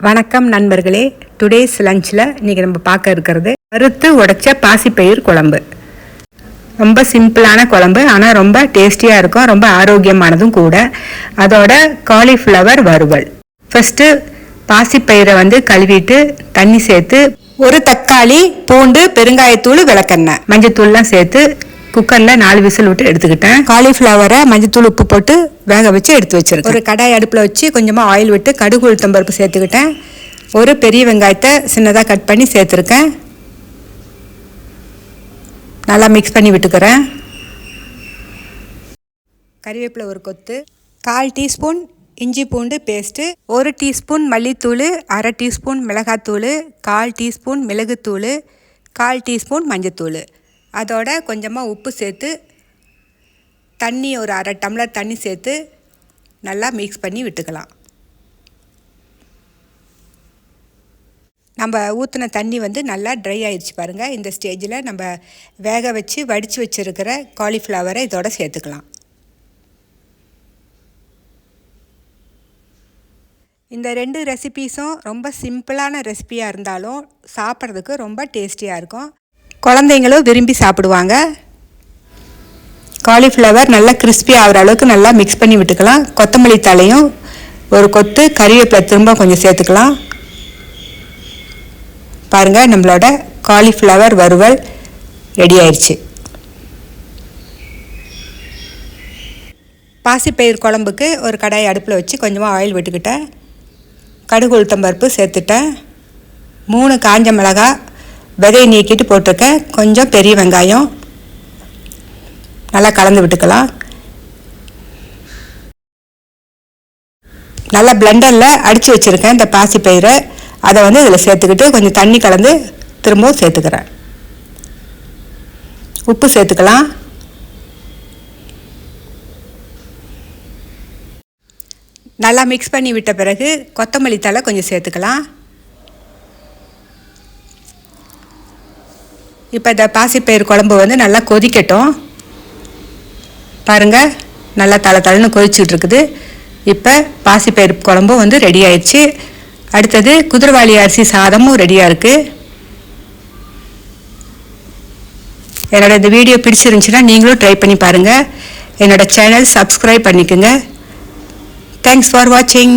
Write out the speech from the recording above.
வணக்கம் நண்பர்களே. டுடேஸ் லஞ்சில் இன்றைக்கி நம்ம பார்க்க இருக்கிறது வறுத்து உடைச்ச பாசிப்பயிர் குழம்பு. ரொம்ப சிம்பிளான குழம்பு, ஆனால் ரொம்ப டேஸ்டியாக இருக்கும், ரொம்ப ஆரோக்கியமானதும் கூட. அதோட காலிஃப்ளவர் வறுவல். ஃபஸ்ட்டு பாசிப்பயிரை கழுவிட்டு தண்ணி சேர்த்து ஒரு தக்காளி, பூண்டு, பெருங்காயத்தூள், விளக்கெண்ணெய், மஞ்சத்தூள்லாம் சேர்த்து குக்கரில் 4 விசில் விட்டு எடுத்துக்கிட்டேன். காலிஃப்ளவரை மஞ்சத்தூள் உப்பு போட்டு வேக வச்சு எடுத்து வச்சுருக்கேன். ஒரு கடாய் அடுப்பில் வச்சு கொஞ்சமாக ஆயில் விட்டு கடுகு உளுத்தம் பருப்பு சேர்த்துக்கிட்டேன். ஒரு பெரிய வெங்காயத்தை சின்னதாக கட் பண்ணி சேர்த்துருக்கேன். நல்லா மிக்ஸ் பண்ணி விட்டுக்கிறேன். கறிவேப்பிலை ஒரு கொத்து, 1/4 டீஸ்பூன் இஞ்சி பூண்டு பேஸ்ட்டு, 1 டீஸ்பூன் மல்லித்தூள், 1/2 டீஸ்பூன் மிளகாத்தூள், 1/4 டீஸ்பூன் மிளகுத்தூள், 1/4 டீஸ்பூன் மஞ்சத்தூள். அதோட கொஞ்சமாக உப்பு சேர்த்து தண்ணி ஒரு 1/2 டம்ளர் தண்ணி சேர்த்து நல்லா மிக்ஸ் பண்ணி விட்டுக்கலாம். நம்ம ஊற்றின தண்ணி நல்லா ட்ரை ஆயிடுச்சு பாருங்கள். இந்த ஸ்டேஜில் நம்ம வேக வச்சு வடித்து வச்சுருக்கிற காலிஃப்ளவரை இதோட சேர்த்துக்கலாம். இந்த 2 ரெசிபீஸும் ரொம்ப சிம்பிளான ரெசிபியாக இருந்தாலும் சாப்பிட்றதுக்கு ரொம்ப டேஸ்டியாக இருக்கும். குழந்தைங்களும் விரும்பி சாப்பிடுவாங்க. காலிஃப்ளவர் நல்லா கிறிஸ்பி ஆகிற அளவுக்கு நல்லா மிக்ஸ் பண்ணி விட்டுக்கலாம். கொத்தமல்லி தலையும் ஒரு கொத்து, கறிவேப்பிலை திரும்ப கொஞ்சம் சேர்த்துக்கலாம். பாருங்கள், நம்மளோட காலிஃப்ளவர் வறுவல் ரெடி ஆயிடுச்சு. பாசிப்பயிர் குழம்புக்கு ஒரு கடாய் அடுப்பில் வச்சு கொஞ்சமாக ஆயில் விட்டுக்கிட்டேன். கடுகு உளுத்தம் பருப்பு சேர்த்துட்டேன். 3 காஞ்ச மிளகாய் விதையை நீக்கிட்டு போட்டிருக்கேன். கொஞ்சம் பெரிய வெங்காயம் நல்லா கலந்து விட்டுக்கலாம். நல்லா பிளெண்டரில் அடித்து வச்சுருக்கேன் இந்த பாசிப்பயிரை. அதை இதில் சேர்த்துக்கிட்டு கொஞ்சம் தண்ணி கலந்து திரும்பவும் சேர்த்துக்கிறேன். உப்பு சேர்த்துக்கலாம். நல்லா மிக்ஸ் பண்ணி விட்ட பிறகு கொத்தமல்லி தழை கொஞ்சம் சேர்த்துக்கலாம். இப்போ இந்த பாசிப்பயிர் குழம்பு நல்லா கொதிக்கட்டும். பாருங்கள், நல்லா தளன்னு கொதிச்சுட்டு இருக்குது. இப்போ பாசிப்பயிர் குழம்பும் ரெடி ஆயிடுச்சு. அடுத்தது குதிரைவாலி அரிசி சாதமும் ரெடியாக இருக்குது. என்னோட இந்த வீடியோ பிடிச்சிருந்துச்சுன்னா நீங்களும் ட்ரை பண்ணி பாருங்கள். என்னோடய சேனல் சப்ஸ்கிரைப் பண்ணிக்கோங்க. தேங்க்ஸ் ஃபார் வாட்சிங்.